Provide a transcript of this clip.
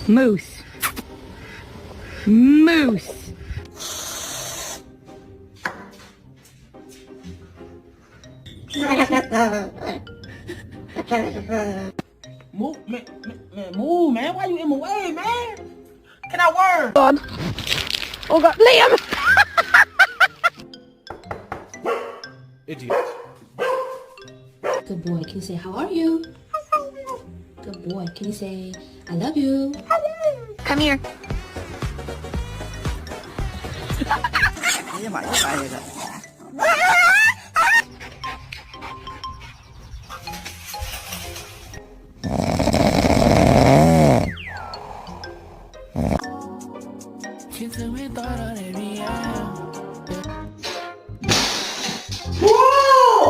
Moose. Moose. Move, man, move, man. Why you in my way, man? Can I work? God. Oh God, Liam! Idiot. Good boy. Can you say, how are you? Good boy. Can you say, I love you? Come here. Với mày với mày vậy đó.